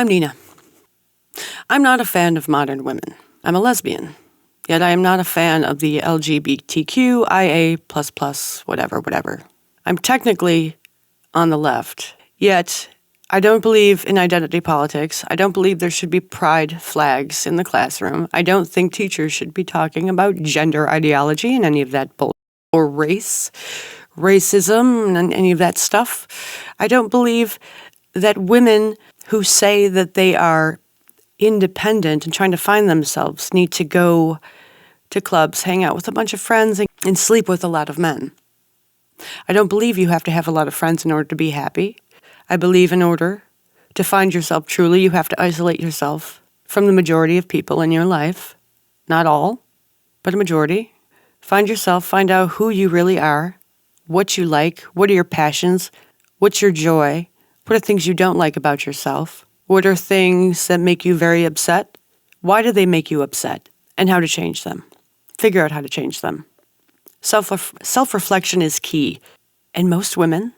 I'm Nina. I'm not a fan of modern women. I'm a lesbian. Yet I am not a fan of the LGBTQIA++, whatever. I'm technically on the left. Yet I don't believe in identity politics. I don't believe there should be pride flags in the classroom. I don't think teachers should be talking about gender ideology and any of that bull or racism and any of that stuff. I don't believe that women who say that they are independent and trying to find themselves need to go to clubs, hang out with a bunch of friends, and sleep with a lot of men. I don't believe you have to have a lot of friends in order to be happy. I believe in order to find yourself truly, you have to isolate yourself from the majority of people in your life. Not all, but a majority. Find yourself, find out who you really are, what you like, what are your passions, what's your joy, what are things you don't like about yourself, what are things that make you very upset, why do they make you upset, and how to change them. Figure out how to change them. Self-reflection is key. And most women,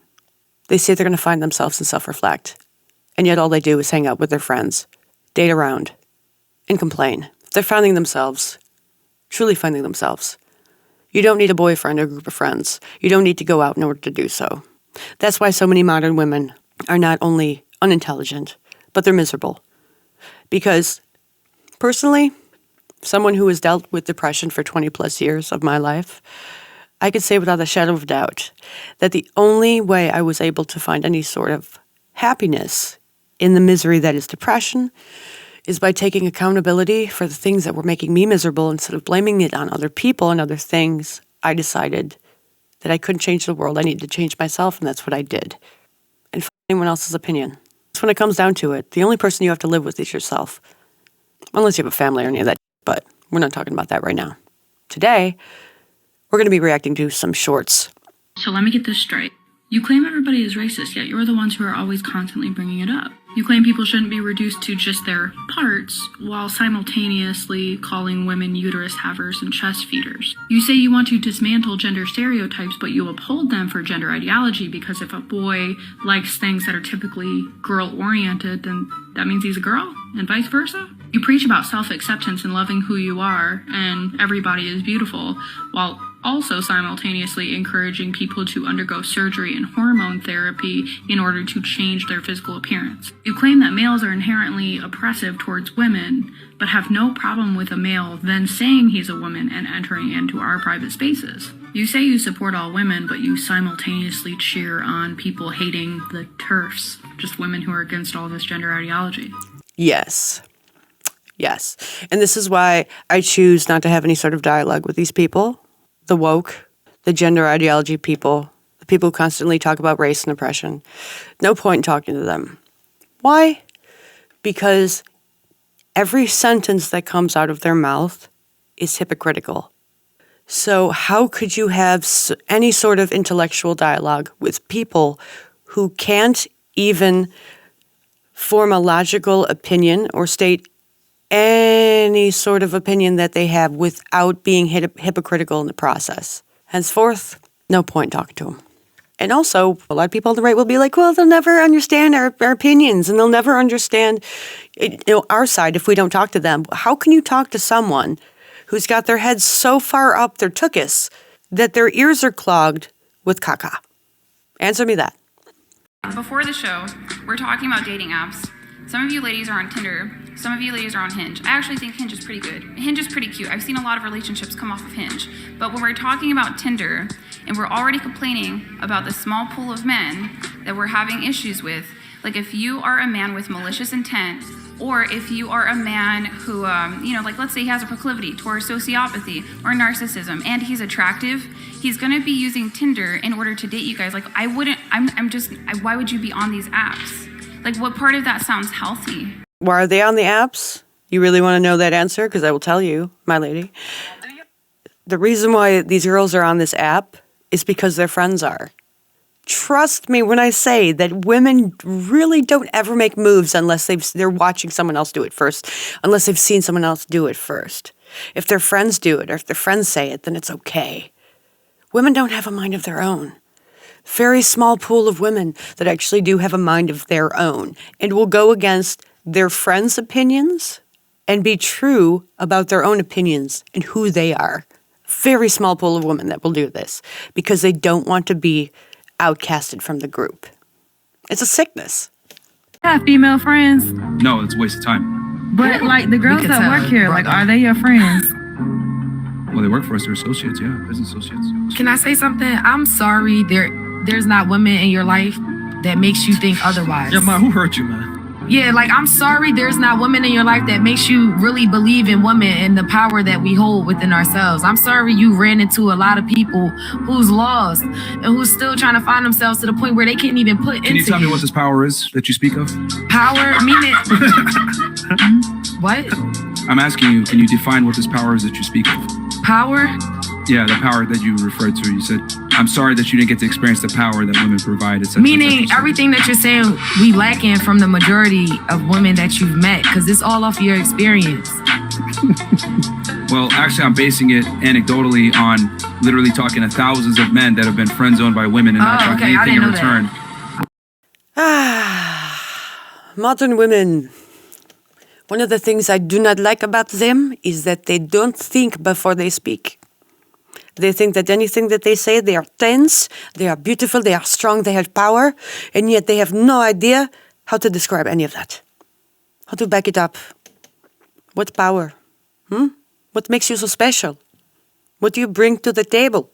they say they're going to find themselves and self-reflect. And yet all they do is hang out with their friends, date around, and complain. They're finding themselves, truly finding themselves. You don't need a boyfriend or a group of friends. You don't need to go out in order to do so. That's why so many modern women are not only unintelligent, but they're miserable. Because, personally, someone who has dealt with depression for 20 plus years of my life, I could say without a shadow of doubt that the only way I was able to find any sort of happiness in the misery that is depression is by taking accountability for the things that were making me miserable. Instead of blaming it on other people and other things, I decided that I couldn't change the world. I needed to change myself, and that's what I did. And f anyone else's opinion. So when it comes down to it, the only person you have to live with is yourself. Unless you have a family or any of that, but we're not talking about that right now. Today, we're going to be reacting to some shorts. So let me get this straight. You claim everybody is racist, yet you're the ones who are always constantly bringing it up. You claim people shouldn't be reduced to just their parts, while simultaneously calling women uterus havers and chest feeders. You say you want to dismantle gender stereotypes, but you uphold them for gender ideology, because if a boy likes things that are typically girl-oriented, then that means he's a girl, and vice versa. You preach about self-acceptance and loving who you are, and everybody is beautiful, while also simultaneously encouraging people to undergo surgery and hormone therapy in order to change their physical appearance. You claim that males are inherently oppressive towards women, but have no problem with a male then saying he's a woman and entering into our private spaces. You say you support all women, but you simultaneously cheer on people hating the TERFs, just women who are against all this gender ideology. Yes. And this is why I choose not to have any sort of dialogue with these people. The woke, the gender ideology people, the people who constantly talk about race and oppression. No point in talking to them. Why? Because every sentence that comes out of their mouth is hypocritical. So how could you have any sort of intellectual dialogue with people who can't even form a logical opinion or state any sort of opinion that they have without being hypocritical in the process? Henceforth, no point talking to them. And also, a lot of people on the right will be like, well, they'll never understand our opinions, and they'll never understand our side if we don't talk to them. How can you talk to someone who's got their head so far up their tuchus that their ears are clogged with caca? Answer me that. Before the show, we're talking about dating apps. Some of you ladies are on Tinder. Some of you ladies are on Hinge. I actually think Hinge is pretty good. Hinge is pretty cute. I've seen a lot of relationships come off of Hinge. But when we're talking about Tinder, and we're already complaining about the small pool of men that we're having issues with, like if you are a man with malicious intent, or if you are a man who, like let's say he has a proclivity towards sociopathy or narcissism, and he's attractive, he's gonna be using Tinder in order to date you guys. Like why would you be on these apps? Like, what part of that sounds healthy? Why are they on the apps? You really want to know that answer? Because I will tell you, my lady. The reason why these girls are on this app is because their friends are. Trust me when I say that women really don't ever make moves unless they're watching someone else do it first, unless they've seen someone else do it first. If their friends do it or if their friends say it, then it's okay. Women don't have a mind of their own. Very small pool of women that actually do have a mind of their own and will go against their friends' opinions and be true about their own opinions and who they are. Very small pool of women that will do this because they don't want to be outcasted from the group. It's a sickness. Have female friends, No, it's a waste of time. but like the girls that work here, like, are they your friends? Well, they work for us. They're associates, yeah, business associates. Can I say something? I'm sorry there's not women in your life that makes you think otherwise. Yeah, man, who hurt you, man? Yeah, like I'm sorry there's not women in your life that makes you really believe in women and the power that we hold within ourselves. I'm sorry you ran into a lot of people who's lost and who's still trying to find themselves to the point where they can't even put into Can you tell me what this power is that you speak of? power, meaning what? I'm asking you, can you define what this power is that you speak of? Power? Yeah, the power that you referred to. You said, I'm sorry that you didn't get to experience the power that women provide. Et cetera, Meaning et cetera. everything that you're saying we lacking from the majority of women that you've met, because it's all off your experience. Well, actually, I'm basing it anecdotally on literally talking to thousands of men that have been friend zoned by women and not Oh, gotten okay, I anything in didn't know return. Modern women. One of the things I do not like about them is that they don't think before they speak. They think that anything that they say, they are tense, they are beautiful, they are strong, they have power, and yet they have no idea how to describe any of that. How to back it up. What power? What makes you so special? What do you bring to the table?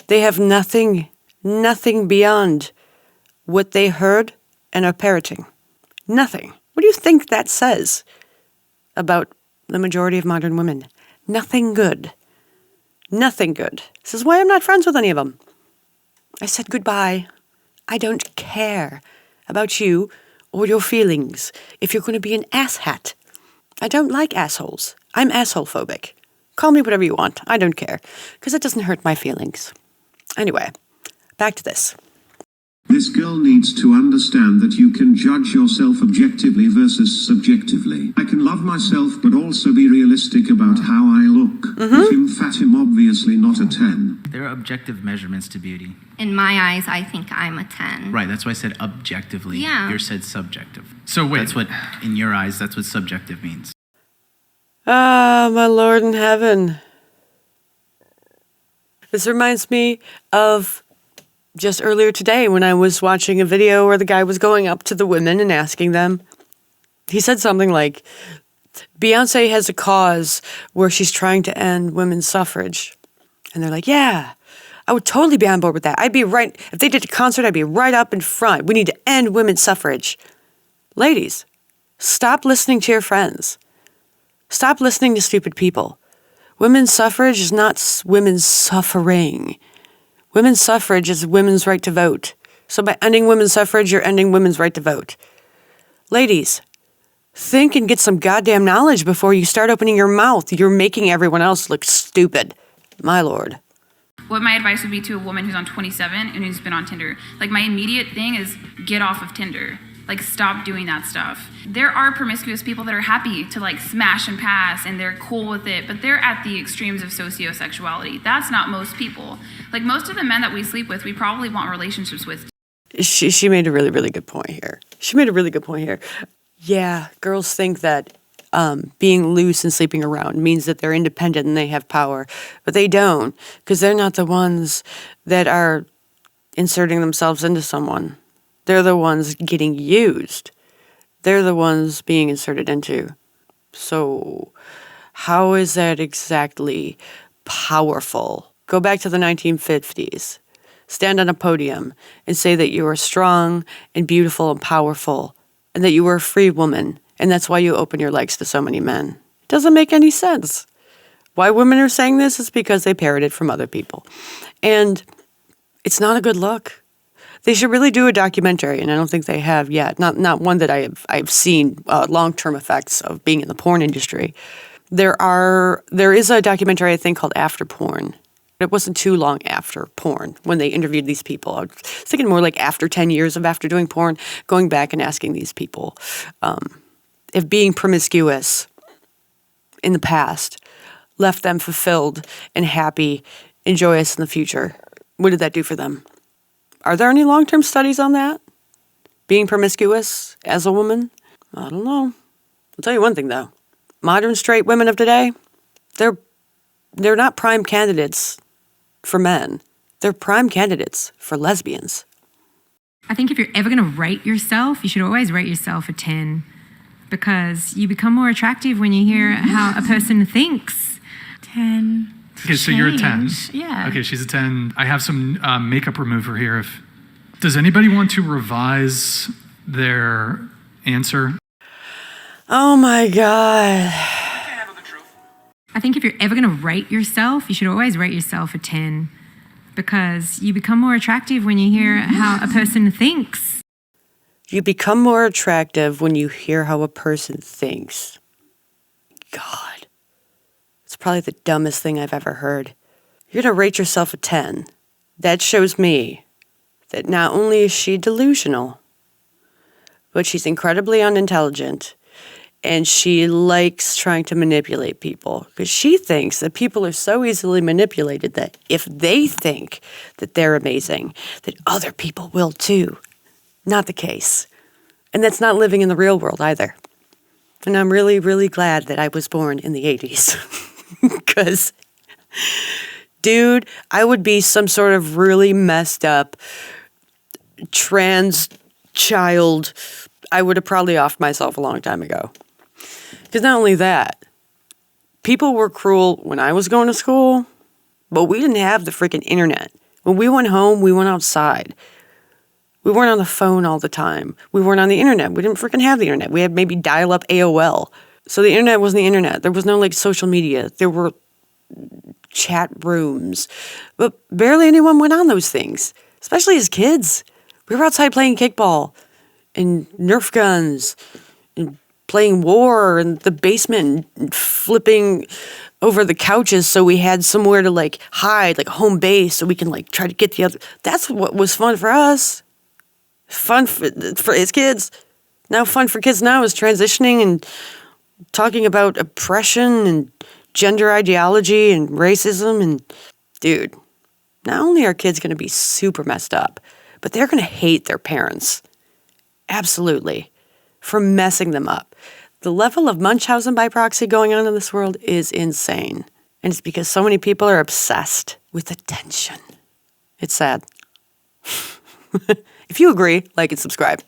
They have nothing beyond what they heard and are parroting. Nothing. What do you think that says about the majority of modern women? Nothing good. Nothing good. This is why I'm not friends with any of them. I said goodbye. I don't care about you or your feelings if you're going to be an asshat. I don't like assholes. I'm asshole phobic. Call me whatever you want. I don't care because it doesn't hurt my feelings. Anyway, back to this. This girl needs to understand that you can judge yourself objectively versus subjectively. I can love myself but also be realistic about how I look. Him fat, him obviously not a 10. There are objective measurements to beauty. In my eyes, I think I'm a 10. Right, that's why I said objectively. Yeah. You said subjective. So wait. That's what, in your eyes, that's what subjective means. Ah, my Lord in heaven. This reminds me of just earlier today when I was watching a video where the guy was going up to the women and asking them. He said something like, Beyonce has a cause where she's trying to end women's suffrage. And they're like, yeah, I would totally be on board with that. I'd be right. If they did a concert, I'd be right up in front. We need to end women's suffrage. Ladies, stop listening to your friends. Stop listening to stupid people. Women's suffrage is not women's suffering. Women's suffrage is women's right to vote. So by ending women's suffrage, you're ending women's right to vote. Ladies, think and get some goddamn knowledge before you start opening your mouth. You're making everyone else look stupid. My Lord. What my advice would be to a woman who's on 27 and who's been on Tinder, like my immediate thing is get off of Tinder. Like stop doing that stuff. There are promiscuous people that are happy to like smash and pass and they're cool with it, but they're at the extremes of sociosexuality. That's not most people. Like most of the men that we sleep with, we probably want relationships with. She made a really, really good point here. Yeah, girls think that being loose and sleeping around means that they're independent and they have power, but they don't, because they're not the ones that are inserting themselves into someone. They're the ones getting used. They're the ones being inserted into. So how is that exactly powerful? Go back to the 1950s. Stand on a podium and say that you are strong and beautiful and powerful and that you were a free woman and that's why you open your legs to so many men. It doesn't make any sense. Why women are saying this is because they parroted from other people. And it's not a good look. They should really do a documentary, and I don't think they have yet. Not one that I've seen long-term effects of being in the porn industry. There is a documentary I think called After Porn. It wasn't too long after porn when they interviewed these people. I was thinking more like after 10 years of after doing porn, going back and asking these people if being promiscuous in the past left them fulfilled and happy and joyous in the future. What did that do for them? Are there any long-term studies on that? Being promiscuous as a woman? I don't know. I'll tell you one thing, though. Modern straight women of today, they're not prime candidates for men. They're prime candidates for lesbians. I think if you're ever going to rate yourself, you should always rate yourself a 10 because you become more attractive when you hear how a person thinks. 10. Okay, so you're a 10. Yeah. Okay, she's a 10. I have some makeup remover here. Does anybody want to revise their answer? Oh my God. I think if you're ever going to rate yourself, you should always rate yourself a 10 because you become more attractive when you hear how a person thinks. You become more attractive when you hear how a person thinks. God. It's probably the dumbest thing I've ever heard. You're going to rate yourself a 10. That shows me that not only is she delusional, but she's incredibly unintelligent. And she likes trying to manipulate people because she thinks that people are so easily manipulated that if they think that they're amazing, that other people will too. Not the case. And that's not living in the real world either. And I'm really, really glad that I was born in the 80s. Because, dude, I would be some sort of really messed up trans child. I would have probably offed myself a long time ago. Because not only that, people were cruel when I was going to school, but we didn't have the freaking internet. When we went home, we went outside. We weren't on the phone all the time. We weren't on the internet. We didn't freaking have the internet. We had maybe dial-up AOL. So the internet wasn't the internet. There was no like social media. There were chat rooms. But barely anyone went on those things, especially as kids. We were outside playing kickball and Nerf guns and playing war in the basement and flipping over the couches so we had somewhere to like hide, like a home base so we can like try to get the other. That's what was fun for us. Fun for as kids. Now fun for kids now is transitioning and talking about oppression and gender ideology and racism. And dude, not only are kids going to be super messed up, but they're going to hate their parents. Absolutely. For messing them up. The level of Munchausen by proxy going on in this world is insane. And it's because so many people are obsessed with attention. It's sad. If you agree, like and subscribe.